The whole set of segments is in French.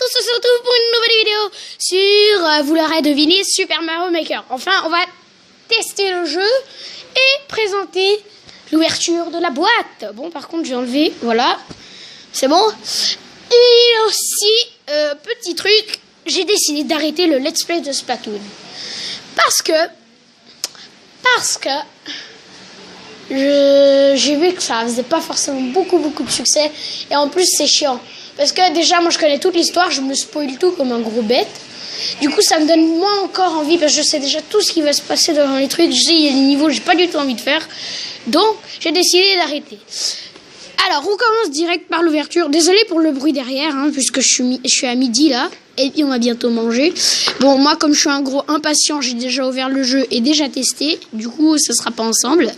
tous, on se retrouve pour une nouvelle vidéo sur, vous l'aurez deviné, Super Mario Maker. Enfin, on va tester le jeu et présenter l'ouverture de la boîte. Bon, par contre, je vais enlever, voilà, c'est bon. Et aussi, petit truc, j'ai décidé d'arrêter le let's play de Splatoon. Parce que j'ai vu que ça faisait pas forcément beaucoup de succès. Et en plus, c'est chiant. Parce que déjà, moi, je connais toute l'histoire. Je me spoil tout comme un gros bête. Du coup, ça me donne moins encore envie. Parce que je sais déjà tout ce qui va se passer dans les trucs. Je sais, il y a des niveaux que j'ai pas du tout envie de faire. Donc, j'ai décidé d'arrêter. Alors, on commence direct par l'ouverture. Désolé pour le bruit derrière, hein, puisque je suis à midi, là. Et puis, on va bientôt manger. Bon, moi, comme je suis un gros impatient, j'ai déjà ouvert le jeu et déjà testé. Du coup, ça sera pas ensemble.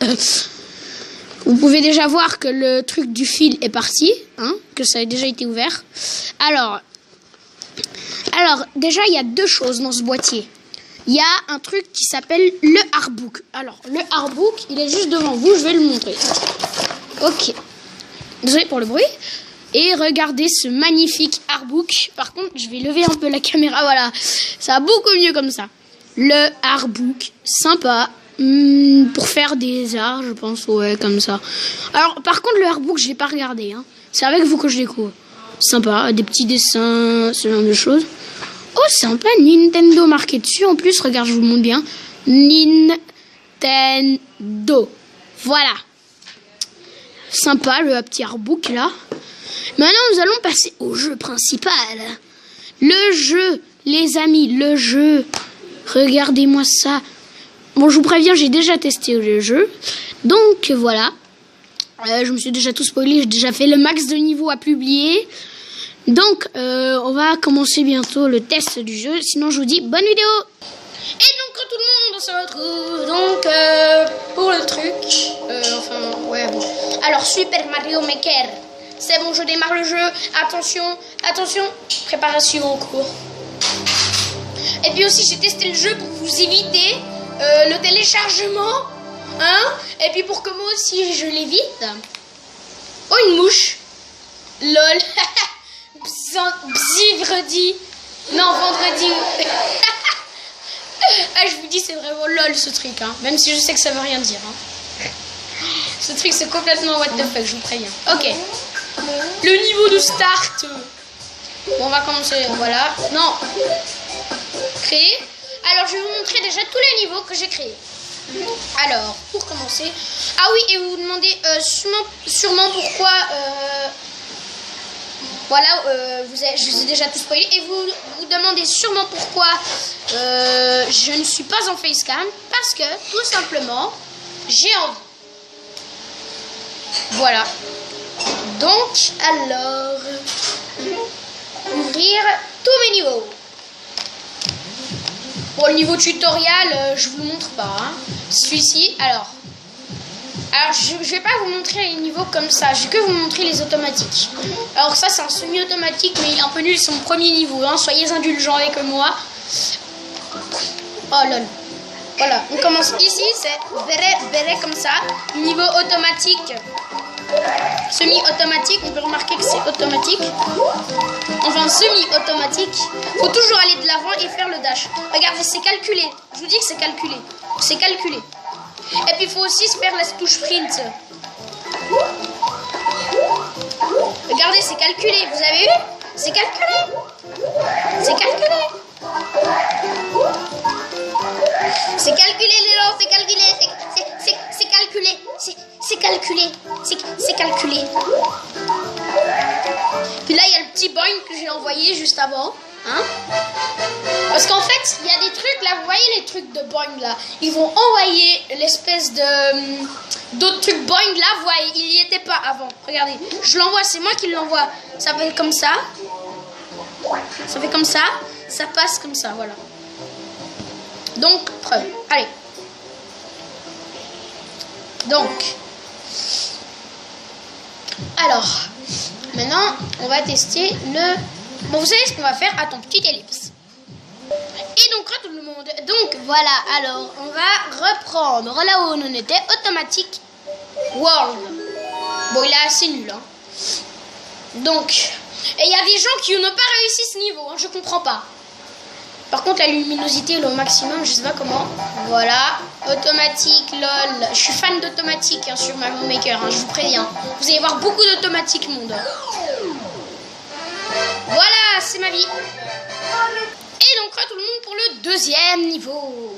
Vous pouvez déjà voir que le truc du fil est parti, hein, que ça a déjà été ouvert. Alors, déjà, il y a deux choses dans ce boîtier. Il y a un truc qui s'appelle le artbook. Alors, le artbook, il est juste devant vous, je vais le montrer. Ok. Désolé pour le bruit. Et regardez ce magnifique artbook. Par contre, je vais lever un peu la caméra, voilà. Ça va beaucoup mieux comme ça. Le artbook, sympa. Pour faire des arts, je pense, ouais, comme ça. Alors, par contre, le artbook, je l'ai pas regardé, hein. C'est avec vous que je découvre. Sympa, des petits dessins, ce genre de choses. Oh, sympa, Nintendo marqué dessus. En plus, regarde, je vous montre bien. Nintendo. Voilà. Sympa, le petit artbook, là. Maintenant, nous allons passer au jeu principal. Le jeu, les amis, le jeu. Regardez-moi ça. Bon, je vous préviens, j'ai déjà testé le jeu. Donc, voilà. Je me suis déjà tout spoilé. J'ai déjà fait le max de niveau à publier. Donc, on va commencer bientôt le test du jeu. Sinon, je vous dis bonne vidéo. Et donc, tout le monde, on se retrouve. Donc, pour le truc. Enfin, ouais, bon. Alors, Super Mario Maker. C'est bon, je démarre le jeu. Attention, attention. Préparation en cours. Et puis aussi, j'ai testé le jeu pour vous éviter le téléchargement, hein, et puis pour que moi aussi je l'évite. Oh, une mouche. Lol. Vendredi. Non, vendredi. Ah, je vous dis, c'est vraiment lol ce truc, hein, même si je sais que ça veut rien dire, hein. Ce truc, c'est complètement what the fuck, je vous préviens. Ok. Le niveau de start. Bon, on va commencer, voilà. Non. Créer. Alors, je vais vous montrer déjà tous les niveaux que j'ai créés. Alors, pour commencer... Ah oui, et vous vous demandez sûrement pourquoi... voilà, je vous ai déjà tout spoilé. Et vous vous demandez sûrement pourquoi je ne suis pas en facecam. Parce que, tout simplement, j'ai envie. Voilà. Donc, alors... ouvrir tous mes niveaux. Bon, le niveau tutoriel, je vous le montre pas, hein. Celui-ci, alors je vais pas vous montrer les niveaux comme ça, je vais que vous montrer les automatiques. Alors ça, c'est un semi-automatique, mais il est un peu nul, c'est mon premier niveau, hein. Soyez indulgents avec moi. Oh lol. Voilà, on commence ici, c'est béret comme ça, niveau automatique. Semi-automatique, on peut remarquer que c'est automatique. Enfin, semi-automatique. Faut toujours aller de l'avant et faire le dash. Regardez, c'est calculé. Je vous dis que c'est calculé. C'est calculé. Et puis, il faut aussi se faire la touche sprint. Regardez, c'est calculé. Vous avez vu? C'est calculé. C'est calculé. C'est calculé, les gens. C'est calculé. C'est calculé. C'est calculé. C'est calculé. Puis là, il y a le petit boing que j'ai envoyé juste avant. Hein? Parce qu'en fait, il y a des trucs là, vous voyez les trucs de boing là. Ils vont envoyer l'espèce d'autres trucs boing là. Vous voyez, il n'y était pas avant. Regardez, je l'envoie, c'est moi qui l'envoie. Ça fait comme ça. Ça fait comme ça. Ça passe comme ça, voilà. Donc, preuve. Allez. Donc. Alors, maintenant, on va tester le... Bon, vous savez ce qu'on va faire? Attends, petite ellipse. Et donc, tout le monde... Donc, voilà, alors, on va reprendre là où on en était. Automatique World. Bon, il est assez nul, hein. Donc, Et il y a des gens qui n'ont pas réussi ce niveau, hein, je comprends pas. Par contre, la luminosité est au maximum, je sais pas comment. Voilà, automatique, lol. Je suis fan d'automatique hein, sur Mario Maker, hein, je vous préviens. Vous allez voir beaucoup d'automatique, monde. Voilà, c'est ma vie. Et donc, tout le monde pour le deuxième niveau.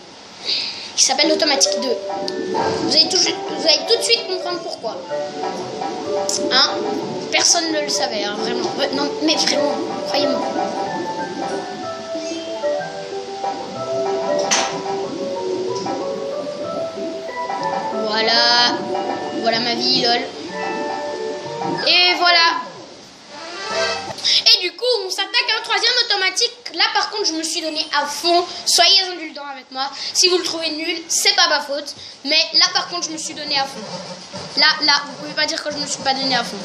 Qui s'appelle l'automatique 2. Vous allez tout de suite comprendre pourquoi. Hein? Personne ne le savait, hein, vraiment. Non, mais vraiment, croyez-moi. Voilà. Voilà ma vie, lol. Et voilà. Et du coup, on s'attaque à un troisième automatique. Là, par contre, je me suis donné à fond. Soyez indulgents avec moi. Si vous le trouvez nul, c'est pas ma faute. Mais là, par contre, je me suis donné à fond. Là, vous pouvez pas dire que je me suis pas donné à fond.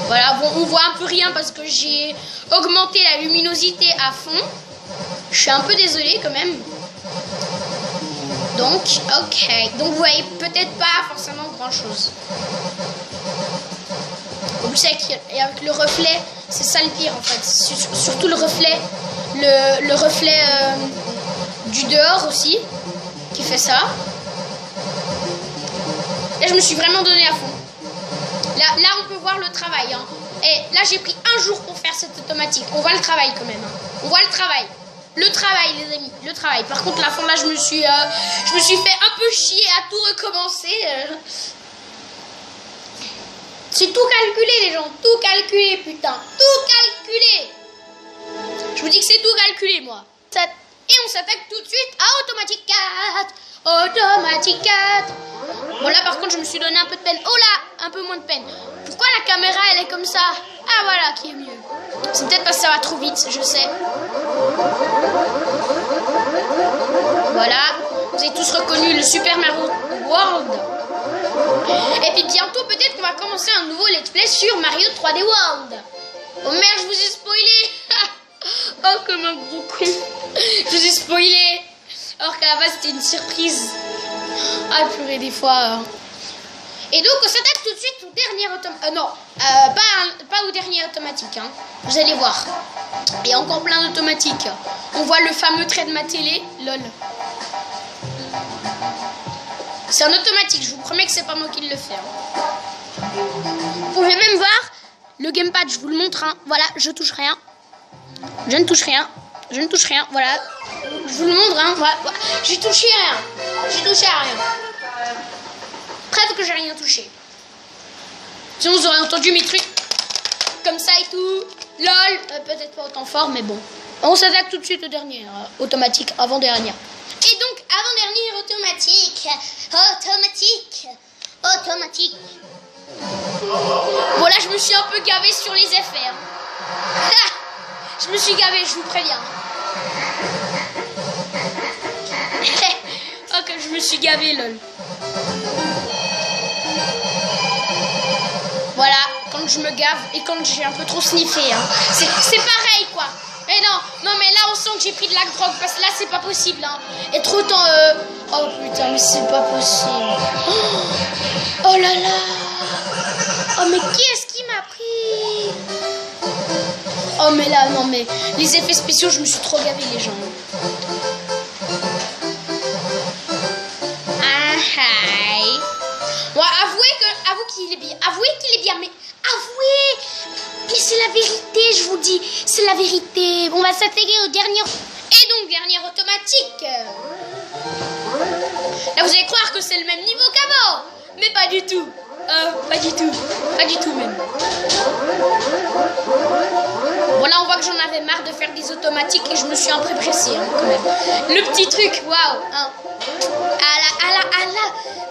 Voilà, bon, on voit un peu rien parce que j'ai augmenté la luminosité à fond. Je suis un peu désolée quand même. Donc, ok. Donc, vous voyez peut-être pas forcément grand-chose. En plus, avec le reflet, c'est ça le pire en fait. Surtout le reflet, le reflet du dehors aussi, qui fait ça. Là, je me suis vraiment donné à fond. Là on peut voir le travail. Hein. Et là, j'ai pris un jour pour faire cette automatique. On voit le travail quand même. Hein. On voit le travail. Le travail, les amis. Le travail. Par contre, la fin, là, je me suis fait un peu chier à tout recommencer. C'est tout calculé, les gens. Tout calculé, putain. Tout calculé. Je vous dis que c'est tout calculé, moi. Et on s'attaque tout de suite à Automatique 4. Automatique 4. Bon, là, par contre, je me suis donné un peu de peine. Oh là, un peu moins de peine. Pourquoi la caméra, elle est comme ça? Ah, voilà, qui est mieux. C'est peut-être parce que ça va trop vite, je sais. Voilà. Vous avez tous reconnu le Super Mario World. Et puis bientôt, peut-être qu'on va commencer un nouveau let's play sur Mario 3D World. Oh merde, je vous ai spoilé. Oh, comme un gros con. Je vous ai spoilé. Alors qu'à la base, c'était une surprise. Ah, purée, des fois. Et donc, on s'attaque tout de suite au dernier automatique. Non, pas au dernier automatique. Hein. Vous allez voir. Il y a encore plein d'automatiques. On voit le fameux trait de ma télé. Lol. C'est un automatique, je vous promets que c'est pas moi qui le fais. Hein. Vous pouvez même voir le gamepad, je vous le montre. Hein. Voilà, je touche rien. Je ne touche rien. Je ne touche rien. Voilà. Je vous le montre. Hein. Voilà. J'ai touché rien. J'ai touché à rien. Preuve que j'ai rien touché. Sinon vous aurez entendu mes trucs comme ça et tout. Lol. Peut-être pas autant fort, mais bon. On s'attaque tout de suite au dernier automatique, avant-dernière. Et donc, avant-dernière automatique. Automatique. Bon, là, je me suis un peu gavé sur les effets. Hein. Je me suis gavé, je vous préviens. Ok, je me suis gavé, lol. Voilà, quand je me gave et quand j'ai un peu trop sniffé. Hein. C'est pareil, quoi. Mais non, mais là on sent que j'ai pris de la drogue parce que là c'est pas possible. Hein. Et trop temps. Oh putain, mais c'est pas possible. Oh là là. Oh mais qui est-ce qui m'a pris? Oh mais là, non mais les effets spéciaux, je me suis trop gavé les gens. Hi. Bon, avouez qu'il est bien. Avouez qu'il est bien, mais avouez. Mais c'est la vérité, je vous dis. C'est la vérité. On va s'attaquer au dernier. Et donc, dernière automatique. Là, vous allez croire que c'est le même niveau qu'avant. Mais pas du tout. Pas du tout. Pas du tout, même. Bon, là, on voit que j'en avais marre de faire des automatiques et je me suis un peu pressée, hein, quand même. Le petit truc, waouh. Hein.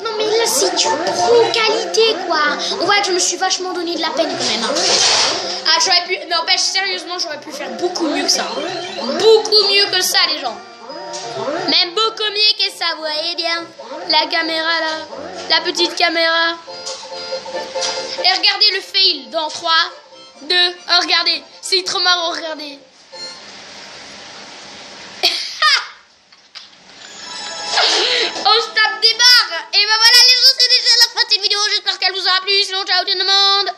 Non, mais là, c'est du pro qualité, quoi. On voit que je me suis vachement donné de la peine, quand même. Hein. Ah, j'aurais pu... Non, sérieusement, j'aurais pu faire beaucoup mieux que ça. Beaucoup mieux que ça, les gens. Même beaucoup mieux que ça, vous voyez bien. La caméra, là. La petite caméra. Et regardez le fail dans 3, 2... Oh, regardez. C'est trop marrant, regardez. On se tape des barres. Et ben voilà les gens, c'est déjà la fin de cette vidéo. J'espère qu'elle vous aura plu. Sinon, ciao tout le monde.